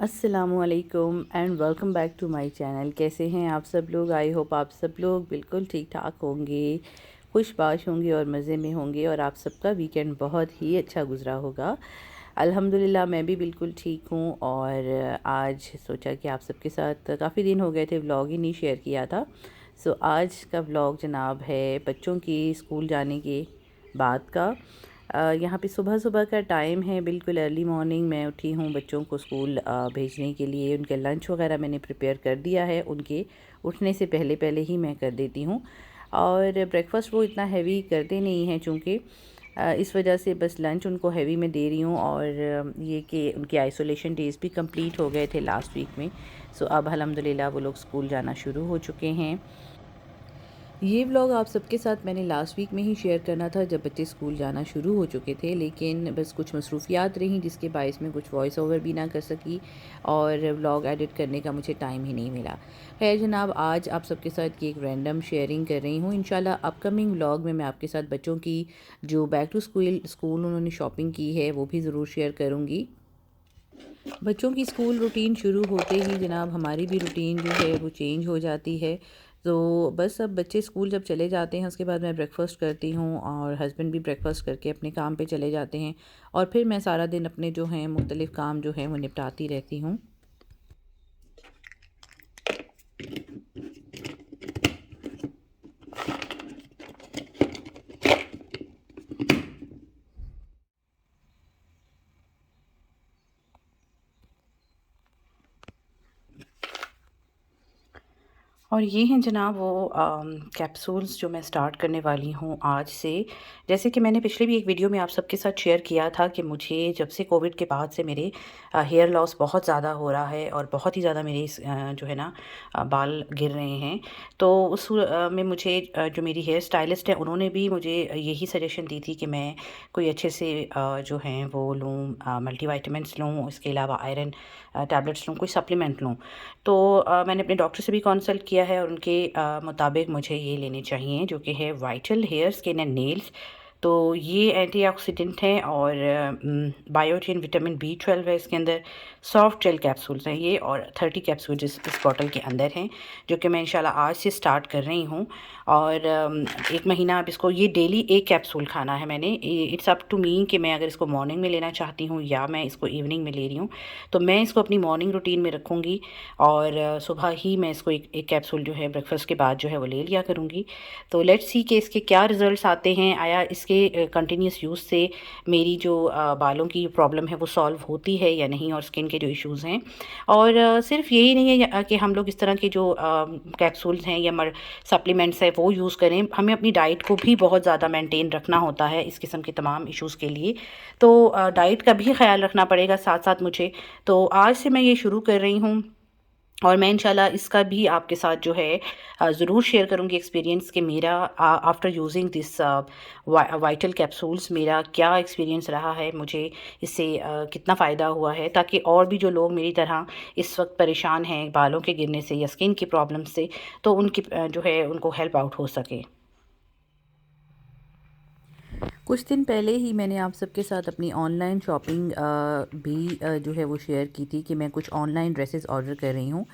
अस्सलामुअलैकुम and welcome back to my channel. कैसे हैं आप सब लोग? आई होप आप सब लोग बिल्कुल ठीक ठाक होंगे, खुशबाश होंगे और मज़े में होंगे और आप सबका वीकेंड बहुत ही अच्छा गुजरा होगा। अल्हम्दुलिल्लाह मैं भी बिल्कुल ठीक हूँ और आज सोचा कि आप सबके साथ काफ़ी दिन हो गए थे व्लॉग ही नहीं शेयर किया था। सो आज का व्लॉग जनाब है बच्चों की स्कूल जाने के बाद का। यहाँ पे सुबह सुबह का टाइम है, बिल्कुल अर्ली मॉर्निंग मैं उठी हूँ बच्चों को स्कूल भेजने के लिए। उनके लंच वगैरह मैंने प्रिपेयर कर दिया है, उनके उठने से पहले पहले ही मैं कर देती हूँ। और ब्रेकफास्ट वो इतना हैवी करते नहीं हैं चूँकि, इस वजह से बस लंच उनको हैवी में दे रही हूँ। और ये कि उनके आइसोलेशन डेज़ भी कंप्लीट हो गए थे लास्ट वीक में। सो अब अल्हम्दुलिल्लाह वो लोग स्कूल जाना शुरू हो चुके हैं। ये व्लॉग आप सबके साथ मैंने लास्ट वीक में ही शेयर करना था जब बच्चे स्कूल जाना शुरू हो चुके थे, लेकिन बस कुछ मसरूफियात रहीं जिसके बायस में कुछ वॉइस ओवर भी ना कर सकी और व्लॉग एडिट करने का मुझे टाइम ही नहीं मिला। खैर जनाब, आज आप सबके साथ ये एक रैंडम शेयरिंग कर रही हूँ। इंशाल्लाह अपकमिंग व्लॉग में मैं आपके साथ बच्चों की जो बैक टू स्कूल उन्होंने शॉपिंग की है वो भी ज़रूर शेयर करूँगी। बच्चों की स्कूल रूटीन शुरू होते ही जनाब हमारी भी रूटीन जो है वो चेंज हो जाती है। तो बस अब बच्चे स्कूल जब चले जाते हैं उसके बाद मैं ब्रेकफ़ास्ट करती हूँ और हस्बैंड भी ब्रेकफ़ास्ट करके अपने काम पे चले जाते हैं और फिर मैं सारा दिन अपने जो हैं मुख्तलिफ़ काम जो हैं वो निपटाती रहती हूँ। और ये हैं जनाब वो कैप्सूल्स जो मैं स्टार्ट करने वाली हूँ आज से। जैसे कि मैंने पिछले भी एक वीडियो में आप सबके साथ शेयर किया था कि मुझे जब से कोविड के बाद से मेरे हेयर लॉस बहुत ज़्यादा हो रहा है और बहुत ही ज़्यादा मेरे जो है ना बाल गिर रहे हैं। तो उस में मुझे जो मेरी हेयर स्टाइलिस्ट है उन्होंने भी मुझे यही सजेशन दी थी कि मैं कोई अच्छे से जो हैं वो लूँ, मल्टीविटामिन्स लूँ, इसके अलावा आयरन टैबलेट्स लूँ, कोई सप्लीमेंट लूँ। तो मैंने अपने डॉक्टर से भी कंसल्ट किया है और उनके मुताबिक मुझे ये लेने चाहिए जो कि है vital hair skin and nails. तो ये एंटीऑक्सीडेंट हैं और बायोटिन विटामिन B12 है इसके अंदर। सॉफ्ट जेल कैप्सूल्स हैं ये और 30 कैप्सूल इस बॉटल के अंदर हैं जो कि मैं इंशाल्लाह आज से स्टार्ट कर रही हूँ। और एक महीना अब इसको ये डेली एक कैप्सूल खाना है मैंने। इट्स अप टू मी कि मैं अगर इसको मॉर्निंग में लेना चाहती हूँ या मैं इसको इवनिंग में ले रही हूँ। तो मैं इसको अपनी मॉर्निंग रूटीन में रखूँगी और सुबह ही मैं इसको एक कैप्सूल जो है ब्रेकफास्ट के बाद जो है वो ले लिया करूँगी। तो लेट्स सी कि इसके क्या रिज़ल्ट्स आते हैं। आया इसके कंटिन्यूस यूज़ से मेरी जो बालों की प्रॉब्लम है वो सॉल्व होती है या नहीं, और स्किन के जो इश्यूज़ हैं। और सिर्फ यही नहीं है कि हम लोग इस तरह के जो कैप्सूल्स हैं या सप्लीमेंट्स हैं वो यूज़ करें, हमें अपनी डाइट को भी बहुत ज़्यादा मेंटेन रखना होता है इस किस्म के तमाम इश्यूज़ के लिए। तो डाइट का भी ख्याल रखना पड़ेगा साथ साथ मुझे। तो आज से मैं ये शुरू कर रही हूँ और मैं इंशाल्लाह इसका भी आपके साथ जो है ज़रूर शेयर करूँगी एक्सपीरियंस कि मेरा after using this vital capsules मेरा क्या एक्सपीरियंस रहा है, मुझे इससे कितना फ़ायदा हुआ है, ताकि और भी जो लोग मेरी तरह इस वक्त परेशान हैं बालों के गिरने से या स्किन की प्रॉब्लम से, तो उनकी जो है उनको हेल्प आउट हो सके। कुछ दिन पहले ही मैंने आप सबके साथ अपनी ऑनलाइन शॉपिंग भी जो है वो शेयर की थी कि मैं कुछ ऑनलाइन ड्रेसेस ऑर्डर कर रही हूँ।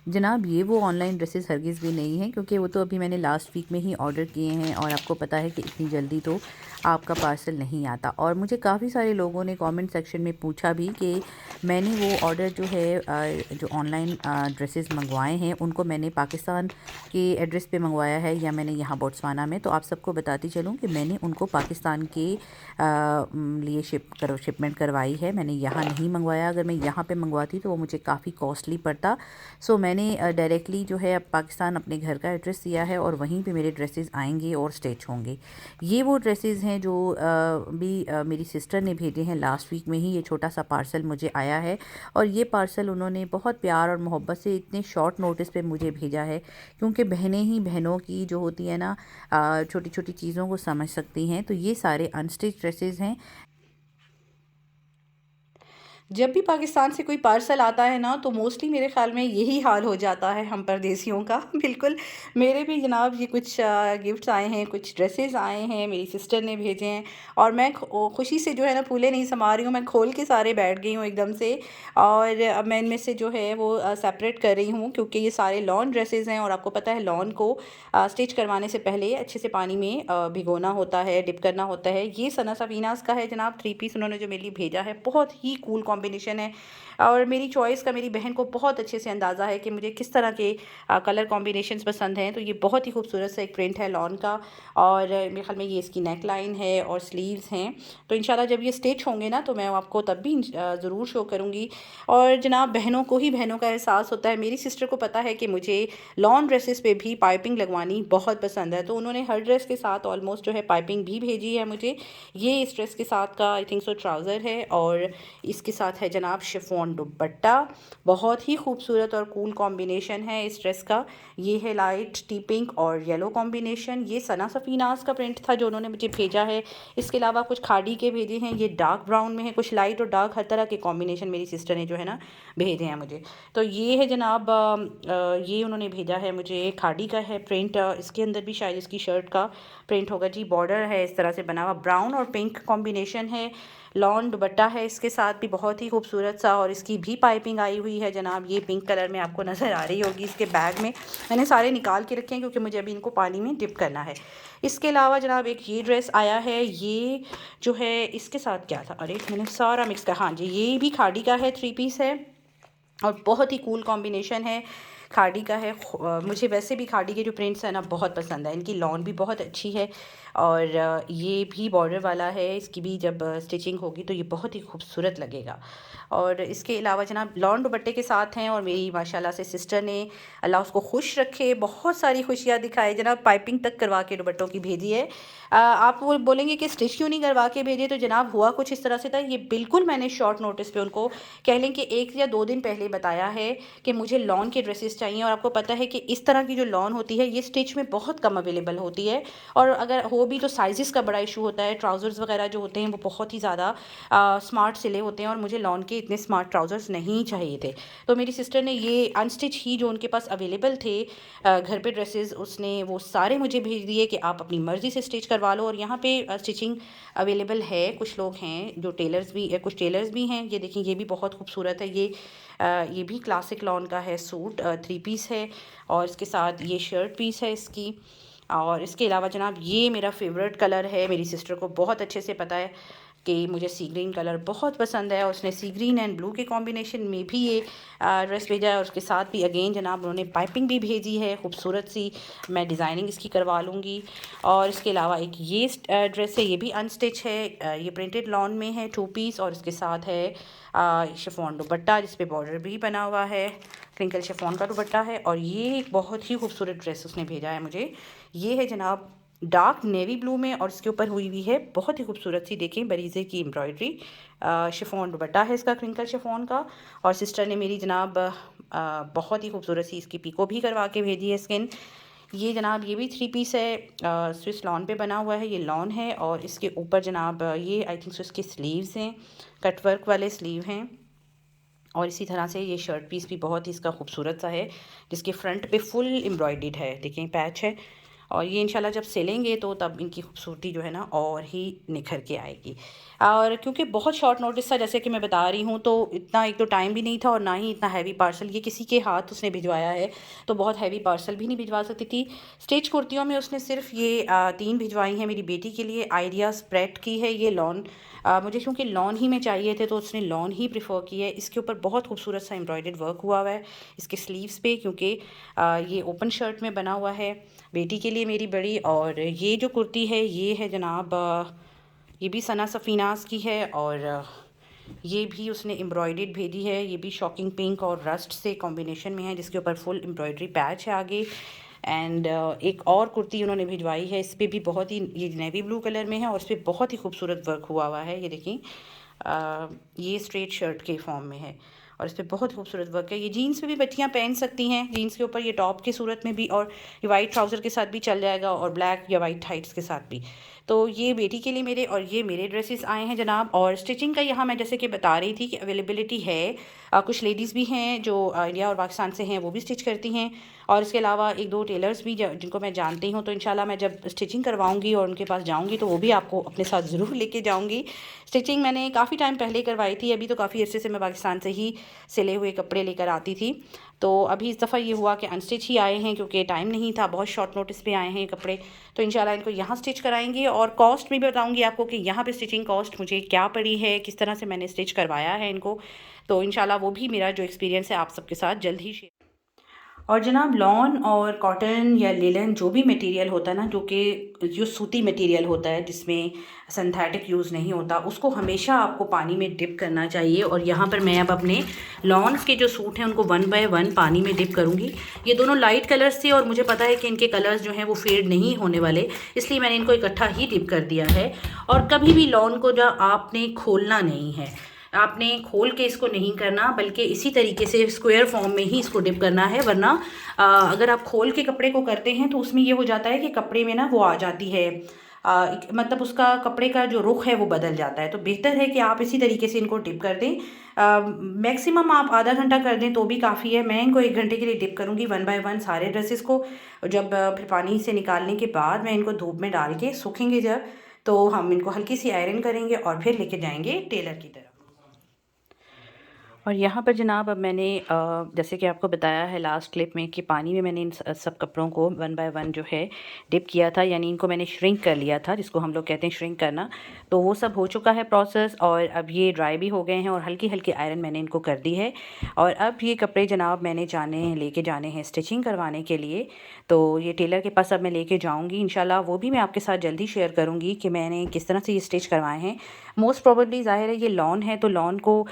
जनाब ये वो ऑनलाइन ड्रेसेस हरगिज़ भी नहीं हैं, क्योंकि वो तो अभी मैंने लास्ट वीक में ही ऑर्डर किए हैं और आपको पता है कि इतनी जल्दी तो आपका पार्सल नहीं आता। और मुझे काफ़ी सारे लोगों ने कमेंट सेक्शन में पूछा भी कि मैंने वो ऑर्डर जो है जो ऑनलाइन ड्रेसेस मंगवाए हैं उनको मैंने पाकिस्तान के एड्रेस पे मंगवाया है या मैंने यहाँ बोट्सवाना में। तो आप सबको बताती चलूँ कि मैंने उनको पाकिस्तान के लिए शिपमेंट करवाई है, मैंने यहाँ नहीं मंगवाया। अगर मैं यहाँ पे मंगवाती तो वो मुझे काफ़ी कॉस्टली पड़ता। सो मैंने डायरेक्टली जो है अब पाकिस्तान अपने घर का एड्रेस दिया है और वहीं पे मेरे ड्रेसेस आएंगे और स्टिच होंगे। ये वो ड्रेसेस हैं जो मेरी सिस्टर ने भेजे हैं लास्ट वीक में ही। ये छोटा सा पार्सल मुझे आया है और ये पार्सल उन्होंने बहुत प्यार और मोहब्बत से इतने शॉर्ट नोटिस पे मुझे भेजा है, क्योंकि बहनें ही बहनों की जो होती है ना छोटी छोटी चीज़ों को समझ सकती हैं। तो ये सारे अनस्टिच ड्रेसेस हैं। जब भी पाकिस्तान से कोई पार्सल आता है ना तो मोस्टली मेरे ख़्याल में यही हाल हो जाता है हम परदेसियों का। बिल्कुल, मेरे भी जनाब ये कुछ गिफ्ट्स आए हैं, कुछ ड्रेसेस आए हैं, मेरी सिस्टर ने भेजे हैं और मैं खुशी से जो है ना फूले नहीं समा रही हूँ, मैं खोल के सारे बैठ गई हूँ एकदम से। और अब मैं इनमें से जो है वो सेपरेट कर रही हूँ क्योंकि ये सारे लॉन ड्रेसेस हैं और आपको पता है लॉन को स्टिच करवाने से पहले अच्छे से पानी में भिगोना होता है, डिप करना होता है। ये सना सफीनास का है जनाब 3 पीस उन्होंने जो मेरे लिए भेजा है, बहुत ही कूल कॉम्बिनेशन है और मेरी चॉइस का मेरी बहन को बहुत अच्छे से अंदाज़ा है कि मुझे किस तरह के कलर कॉम्बिनेशंस पसंद हैं। तो ये बहुत ही खूबसूरत सा एक प्रिंट है लॉन का और मेरे ख्याल में ये इसकी नेक लाइन है और स्लीव्स हैं। तो इंशाल्लाह जब ये स्टिच होंगे ना तो मैं आपको तब भी ज़रूर शो करूँगी। और जनाब बहनों को ही बहनों का एहसास होता है। मेरी सिस्टर को पता है कि मुझे लॉन ड्रेसेस पे भी पाइपिंग लगवानी बहुत पसंद है, तो उन्होंने हर ड्रेस के साथ ऑलमोस्ट जो है पाइपिंग भी भेजी है मुझे। ये इस ड्रेस के साथ का आई थिंक सो ट्राउज़र है और इसके साथ है जनाब शिफॉन दुपट्टा। बहुत ही खूबसूरत और कूल कॉम्बिनेशन है इस ड्रेस का। ये है लाइट टी पिंक और येलो कॉम्बिनेशन। ये सना सफीनास का प्रिंट था जो उन्होंने मुझे भेजा है। इसके अलावा कुछ खाड़ी के भेजे हैं, ये डार्क ब्राउन में है, कुछ लाइट और डार्क, हर तरह के कॉम्बिनेशन मेरी सिस्टर ने जो है ना भेजे हैं मुझे। तो ये है जनाब ये उन्होंने भेजा है मुझे, खाड़ी का है प्रिंट। इसके अंदर भी शायद इसकी शर्ट का प्रिंट होगा जी। बॉर्डर है इस तरह से बना हुआ, ब्राउन और पिंक कॉम्बिनेशन है। लॉन दुपट्टा है इसके साथ भी बहुत ही खूबसूरत सा और इसकी भी पाइपिंग आई हुई है जनाब। ये पिंक कलर में आपको नज़र आ रही होगी इसके बैग में। मैंने सारे निकाल के रखे हैं क्योंकि मुझे अभी इनको पानी में डिप करना है। इसके अलावा जनाब एक ये ड्रेस आया है, ये जो है इसके साथ क्या था, अरे मैंने सारा मिक्स कर, हाँ जी ये भी खाड़ी का है, 3 पीस है और बहुत ही कूल कॉम्बिनेशन है। खाड़ी का है, मुझे वैसे भी खाड़ी के जो प्रिंट्स हैं ना बहुत पसंद है। इनकी लॉन भी बहुत अच्छी है और ये भी बॉर्डर वाला है। इसकी भी जब स्टिचिंग होगी तो ये बहुत ही खूबसूरत लगेगा। और इसके अलावा जनाब लॉन दुपट्टे के साथ हैं और मेरी माशाल्लाह से सिस्टर ने, अल्लाह उसको खुश रखे, बहुत सारी खुशियाँ दिखाए जनाब, पाइपिंग तक करवा के दुपट्टों की भेजी है। आप वो बोलेंगे कि स्टिच क्यों नहीं करवा के भेजे, तो जनाब हुआ कुछ इस तरह से था। ये बिल्कुल मैंने शॉर्ट नोटिस पे उनको कह लें कि 1 या 2 दिन पहले बताया है कि मुझे लॉन के ड्रेसेस चाहिए और आपको पता है कि इस तरह की जो लॉन होती है ये स्टिच में बहुत कम अवेलेबल होती है और अगर हो भी तो साइज़ का बड़ा इशू होता है। ट्राउज़र्स वगैरह जो होते हैं वो बहुत ही ज़्यादा स्मार्ट सिले होते हैं और मुझे लॉन के इतने स्मार्ट ट्राउज़र्स नहीं चाहिए थे। तो मेरी सिस्टर ने ये अनस्टिच ही जो उनके पास अवेलेबल थे घर पे ड्रेसेस, उसने वो सारे मुझे भेज दिए कि आप अपनी मर्ज़ी से स्टिच करवा लो। और यहाँ पे स्टिचिंग अवेलेबल है, कुछ लोग हैं जो टेलर्स भी, कुछ टेलर्स भी हैं। ये देखिए ये भी बहुत खूबसूरत है। ये भी क्लासिक लॉन का है सूट, 3 पीस है और इसके साथ ये शर्ट पीस है इसकी। और इसके अलावा जनाब ये मेरा फेवरेट कलर है, मेरी सिस्टर को बहुत अच्छे से पता है कि मुझे सी ग्रीन कलर बहुत पसंद है और उसने सी ग्रीन एंड ब्लू के कॉम्बिनेशन में भी ये ड्रेस भेजा है और उसके साथ भी अगेन जनाब उन्होंने पाइपिंग भी भेजी है खूबसूरत सी। मैं डिज़ाइनिंग इसकी करवा लूँगी। और इसके अलावा एक ये ड्रेस है, ये भी अनस्टिच है, ये प्रिंटेड लॉन में है, 2 पीस और इसके साथ है शिफॉन दुपट्टा जिस पे बॉर्डर भी बना हुआ है, क्रिंकल शिफॉन का दुपट्टा है। और ये एक बहुत ही खूबसूरत ड्रेस उसने भेजा है मुझे, ये है जनाब डार्क नेवी ब्लू में और इसके ऊपर हुई है बहुत ही खूबसूरत सी, देखें बरीज़े की एम्ब्रॉयडरी। शिफॉन दुपट्टा है इसका क्रिंकल शिफॉन का। और सिस्टर ने मेरी जनाब बहुत ही खूबसूरत सी इसकी पीको भी करवा के भेजी है स्किन। ये जनाब ये भी 3 पीस है, स्विस लॉन पे बना हुआ है, ये लॉन है और इसके ऊपर जनाब ये आई थिंक सो इसके स्लीव्स हैं, कट वर्क वाले स्लीव हैं। और इसी तरह से ये शर्ट पीस भी बहुत ही इसका खूबसूरत सा है जिसके फ्रंट पे फुल एम्ब्रॉयडर्ड है, देखें पैच है। और ये इंशाल्लाह जब सिलेंगे तो तब इनकी खूबसूरती जो है ना और ही निखर के आएगी। और क्योंकि बहुत शॉर्ट नोटिस था जैसे कि मैं बता रही हूँ, तो इतना एक तो टाइम भी नहीं था और ना ही इतना हैवी पार्सल, ये किसी के हाथ उसने भिजवाया है तो बहुत हैवी पार्सल भी नहीं भिजवा सकती थी। स्टिच कुर्तियों में उसने सिर्फ ये 3 भिजवाई हैं मेरी बेटी के लिए। आइडिया स्प्रेड की है ये लॉन, मुझे क्योंकि लॉन ही में चाहिए थे तो उसने लॉन ही प्रेफर की है। इसके ऊपर बहुत खूबसूरत सा एम्ब्रॉयडर्ड वर्क हुआ हुआ है इसके स्लीव्स पे, क्योंकि ये ओपन शर्ट में बना हुआ है बेटी के लिए मेरी बड़ी। और ये जो कुर्ती है ये है जनाब ये भी सना सफीनास की है और ये भी उसने एम्ब्रॉयडर्ड भेजी है। ये भी शॉकिंग पिंक और रस्ट से कॉम्बिनेशन में है जिसके ऊपर फुल एम्ब्रॉयडरी पैच है आगे। एंड एक और कुर्ती उन्होंने भिजवाई है, इस पर भी बहुत ही, ये नेवी ब्लू कलर में है और इस पर बहुत ही खूबसूरत वर्क हुआ हुआ है। ये देखिए ये स्ट्रेट शर्ट के फॉर्म में है और इस पर बहुत खूबसूरत वर्क है। ये जीन्स पे भी बच्चियाँ पहन सकती हैं, जीन्स के ऊपर ये टॉप की सूरत में भी और ये वाइट ट्राउज़र के साथ भी चल जाएगा और ब्लैक या वाइट टाइट्स के साथ भी। तो ये बेटी के लिए मेरे, और ये मेरे ड्रेसेस आए हैं जनाब। और स्टिचिंग का यहाँ मैं जैसे कि बता रही थी कि अवेलेबिलिटी है। कुछ लेडीज़ भी हैं जो इंडिया और पाकिस्तान से हैं, वो भी स्टिच करती हैं। और इसके अलावा एक दो टेलर्स भी जिनको मैं जानती हूँ। तो इंशाल्लाह मैं जब स्टिचिंग करवाऊँगी और उनके पास जाऊँगी तो वो भी आपको अपने साथ ज़रूर लेके जाऊँगी। स्टिचिंग मैंने काफ़ी टाइम पहले करवाई थी, अभी तो काफ़ी अरसे से मैं पाकिस्तान से ही सिले हुए कपड़े लेकर आती थी। तो अभी इस दफ़ा ये हुआ कि अनस्टिच ही आए हैं, क्योंकि टाइम नहीं था, बहुत शॉर्ट नोटिस पे आए हैं ये कपड़े। तो इंशाल्लाह इनको यहाँ स्टिच कराएंगे, और कॉस्ट भी बताऊंगी आपको कि यहाँ पे स्टिचिंग कॉस्ट मुझे क्या पड़ी है, किस तरह से मैंने स्टिच करवाया है इनको। तो इंशाल्लाह वो भी मेरा जो एक्सपीरियंस है आप सबके साथ जल्द ही शेयर। और जनाब लॉन और कॉटन या लिलन जो भी मटेरियल होता है ना, जो सूती मटेरियल होता है जिसमें सिंथेटिक यूज़ नहीं होता, उसको हमेशा आपको पानी में डिप करना चाहिए। और यहाँ पर मैं अब अपने लॉन्स के जो सूट हैं उनको 1 बाय 1 पानी में डिप करूँगी। ये दोनों लाइट कलर्स थे और मुझे पता है कि इनके कलर्स जो हैं वो फेड नहीं होने वाले, इसलिए मैंने इनको इकट्ठा ही डिप कर दिया है। और कभी भी लॉन को जो आपने खोलना नहीं है, आपने खोल के इसको नहीं करना, बल्कि इसी तरीके से स्क्वायर फॉर्म में ही इसको डिप करना है। वरना अगर आप खोल के कपड़े को करते हैं तो उसमें ये हो जाता है कि कपड़े में ना वो आ जाती है, मतलब उसका कपड़े का जो रुख है वो बदल जाता है। तो बेहतर है कि आप इसी तरीके से इनको डिप कर दें। मैक्सिमम आप आधा घंटा कर दें तो भी काफ़ी है। मैं इनको 1 घंटे के लिए डिप करूँगी 1 बाय 1 सारे ड्रेसेस को। जब फिर पानी से निकालने के बाद मैं इनको धूप में डाल के सूखेंगे जब, तो हम इनको हल्की सी आयरन करेंगे और फिर लेके जाएंगे टेलर की तरफ। और यहाँ पर जनाब अब मैंने जैसे कि आपको बताया है लास्ट क्लिप में कि पानी में मैंने इन सब कपड़ों को 1 बाय 1 जो है डिप किया था, यानी इनको मैंने श्रिंक कर लिया था, जिसको हम लोग कहते हैं श्रिंक करना। तो वो सब हो चुका है प्रोसेस, और अब ये ड्राई भी हो गए हैं और हल्की हल्की आयरन मैंने इनको कर दी है। और अब ये कपड़े जनाब मैंने लेके जाने हैं स्टिचिंग करवाने के लिए। तो ये टेलर के पास अब मैं लेके जाऊँगी इंशाल्लाह। वो भी मैं आपके साथ जल्दी शेयर करूँगी कि मैंने किस तरह से ये स्टिच करवाए हैं। मोस्ट प्रोबेबली ज़ाहिर है ये लॉन है, तो लॉन को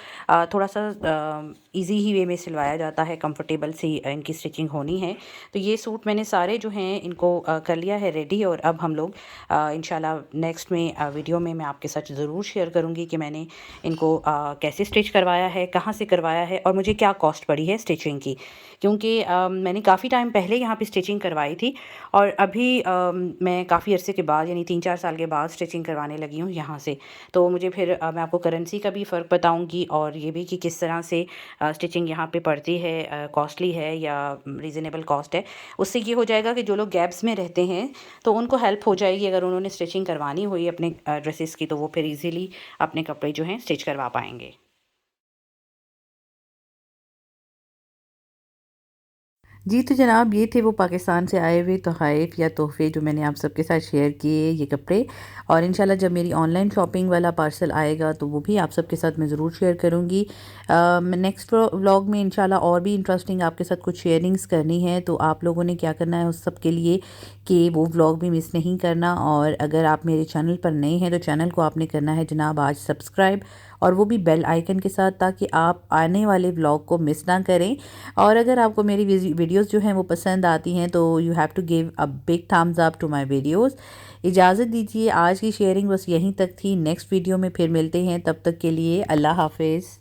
थोड़ा सा इजी ही वे में सिलवाया जाता है, कंफर्टेबल सी इनकी स्टिचिंग होनी है। तो ये सूट मैंने सारे जो हैं इनको कर लिया है रेडी। और अब हम लोग इंशाल्लाह नेक्स्ट में वीडियो में मैं आपके साथ ज़रूर शेयर करूँगी कि मैंने इनको कैसे स्टिच करवाया है, कहाँ से करवाया है, और मुझे क्या कॉस्ट पड़ी है स्टिचिंग की। क्योंकि मैंने काफ़ी टाइम पहले यहाँ पे स्टिचिंग करवाई थी, और अभी मैं काफ़ी अरसे के बाद यानी 3-4 साल के बाद स्टिचिंग करवाने लगी हूँ यहाँ से। तो मुझे फिर मैं आपको करेंसी का भी फ़र्क बताऊँगी, और ये भी कि किस तरह से स्टिचिंग यहाँ पे पड़ती है, कॉस्टली है या रीज़नेबल कॉस्ट है। उससे ये हो जाएगा कि जो लोग गैप्स में रहते हैं तो उनको हेल्प हो जाएगी, अगर उन्होंने स्टिचिंग करवानी हुई अपने ड्रेसेस की, तो वो फिर ईज़िली अपने कपड़े जो हैं स्टिच करवा पाएंगे। जी, तो जनाब ये थे वो पाकिस्तान से आए हुए तोहफ़े या तोहफ़े जो मैंने आप सबके साथ शेयर किए, ये कपड़े। और इंशाल्लाह जब मेरी ऑनलाइन शॉपिंग वाला पार्सल आएगा तो वो भी आप सबके साथ मैं ज़रूर शेयर करूँगी। नेक्स्ट व्लॉग में इंशाल्लाह और भी इंटरेस्टिंग आपके साथ कुछ शेयरिंग्स करनी है, तो आप लोगों ने क्या करना है उस सब के लिए कि वो व्लॉग भी मिस नहीं करना। और अगर आप मेरे चैनल पर नए हैं तो चैनल को आपने करना है जनाब आज सब्सक्राइब, और वो भी बेल आइकन के साथ, ताकि आप आने वाले व्लॉग को मिस ना करें। और अगर आपको मेरी वीडियोस जो हैं वो पसंद आती हैं तो you have to give a big thumbs up to my videos. इजाज़त दीजिए, आज की शेयरिंग बस यहीं तक थी। नेक्स्ट वीडियो में फिर मिलते हैं, तब तक के लिए अल्लाह हाफिज़।